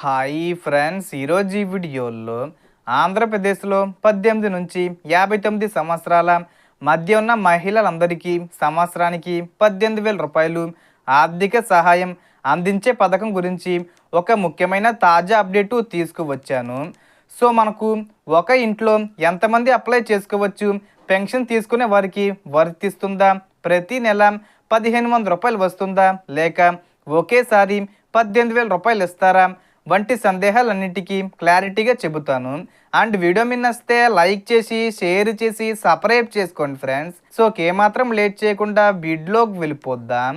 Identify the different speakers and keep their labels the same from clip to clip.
Speaker 1: Hi friends, ఈరోజు ఈ వీడియోలో ఆంధ్రప్రదేశ్లో 18 నుంచి 59 సంవత్సరాల మధ్య ఉన్న మహిళలందరికీ సంవత్సరానికి 18,000 రూపాయలు ఆర్థిక సహాయం అందించే పథకం గురించి ఒక ముఖ్యమైన తాజా అప్డేటు తీసుకువచ్చాను. సో మనకు ఒక ఇంట్లో ఎంతమంది అప్లై చేసుకోవచ్చు, పెన్షన్ తీసుకునే వారికి వర్తిస్తుందా, ప్రతి నెల 1,500 రూపాయలు వస్తుందా, లేక ఒకేసారి 18,000 రూపాయలు ఇస్తారా వంటి సందేహాలన్నిటికీ క్లారిటీగా చెబుతాను. అండ్ వీడియో మీద నచ్చితే లైక్ చేసి షేర్ చేసి సబ్స్క్రైబ్ చేసుకోండి ఫ్రెండ్స్. సో ఏమాత్రం లేట్ చేయకుండా వీడియోకి వెళ్ళిపోద్దాం.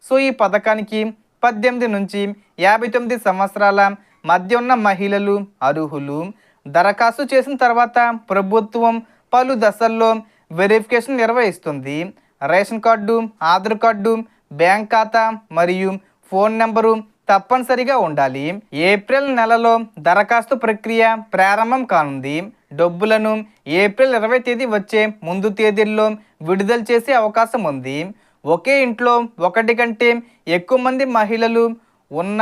Speaker 1: సో ఈ పథకానికి 18 నుంచి 59 సంవత్సరాల మధ్య ఉన్న మహిళలు అర్హులు. దరఖాస్తు చేసిన తర్వాత ప్రభుత్వం పలు దశల్లో వెరిఫికేషన్ నిర్వహిస్తుంది. Ration card, Aadhaar card, bank ఖాతా మరియు ఫోన్ నెంబరు తప్పనిసరిగా ఉండాలి. ఏప్రిల్ నెలలో దరఖాస్తు ప్రక్రియ ప్రారంభం కానుంది. డబ్బులను ఏప్రిల్ 20 తేదీ వచ్చే ముందు తేదీల్లో విడుదల చేసే అవకాశం ఉంది. ఒకే ఇంట్లో ఒకటి కంటే ఎక్కువ మంది మహిళలు ఉన్న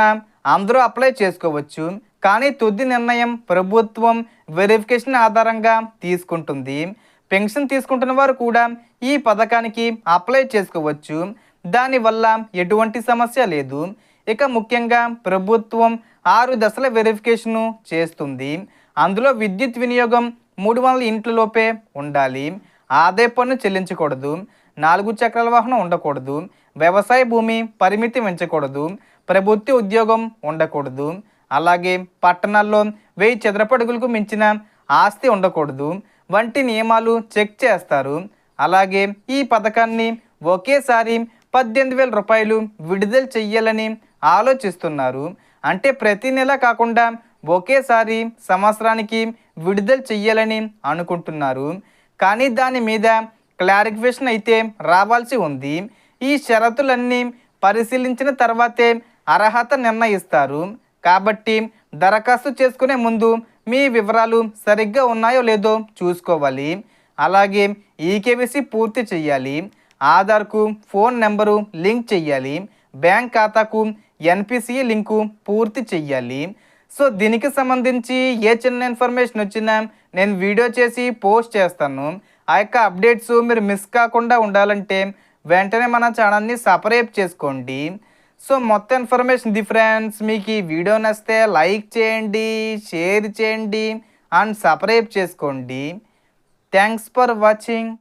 Speaker 1: అందరూ అప్లై చేసుకోవచ్చు. కానీ తుది నిర్ణయం ప్రభుత్వం వెరిఫికేషన్ ఆధారంగా తీసుకుంటుంది. పెన్షన్ తీసుకుంటున్న వారు కూడా ఈ పథకానికి అప్లై చేసుకోవచ్చు. దానివల్ల ఎటువంటి సమస్య లేదు. ఇక ముఖ్యంగా ప్రభుత్వం 6 దశల వెరిఫికేషను చేస్తుంది. అందులో విద్యుత్ వినియోగం 300 ఇంట్లలోపే ఉండాలి, ఆదాయ పన్ను చెల్లించకూడదు, 4 చక్రాల వాహనం ఉండకూడదు, వ్యవసాయ భూమి పరిమితి పెంచకూడదు, ప్రభుత్వ ఉద్యోగం ఉండకూడదు, అలాగే పట్టణాల్లో 1000 చదరపు అడుగులకు మించిన ఆస్తి ఉండకూడదు వంటి నియమాలు చెక్ చేస్తారు. అలాగే ఈ పథకాన్ని ఒకేసారి 18,000 రూపాయలు విడుదల చెయ్యాలని ఆలోచిస్తున్నారు. అంటే ప్రతి నెల కాకుండా ఒకేసారి సంవత్సరానికి విడుదల చెయ్యాలని అనుకుంటున్నారు. కానీ దాని మీద క్లారిఫికేషన్ అయితే రావాల్సి ఉంది. ఈ షరతులన్నీ పరిశీలించిన తర్వాతే అర్హత నిర్ణయిస్తారు. కాబట్టి దరఖాస్తు చేసుకునే ముందు మీ వివరాలు సరిగ్గా ఉన్నాయో లేదో చూసుకోవాలి. అలాగే ఈకేవైసీ పూర్తి చేయాలి, ఆధార్కు ఫోన్ నెంబరు లింక్ చెయ్యాలి, బ్యాంక్ ఖాతాకు ఎన్పిసిఐ లింకు పూర్తి చెయ్యాలి. సో దీనికి సంబంధించి ఏ చిన్న ఇన్ఫర్మేషన్ వచ్చినా నేను వీడియో చేసి పోస్ట్ చేస్తాను. ఆ యొక్క అప్డేట్స్ మీరు మిస్ కాకుండా ఉండాలంటే వెంటనే మన ఛానల్ని సబ్స్క్రైబ్ చేసుకోండి. సో మొత్తం ఇన్ఫర్మేషన్ ది ఫ్రెండ్స్. మీకు ఈ వీడియో నచ్చితే లైక్ చేయండి, షేర్ చేయండి అండ్ సబ్స్క్రైబ్ చేసుకోండి. Thanks for watching.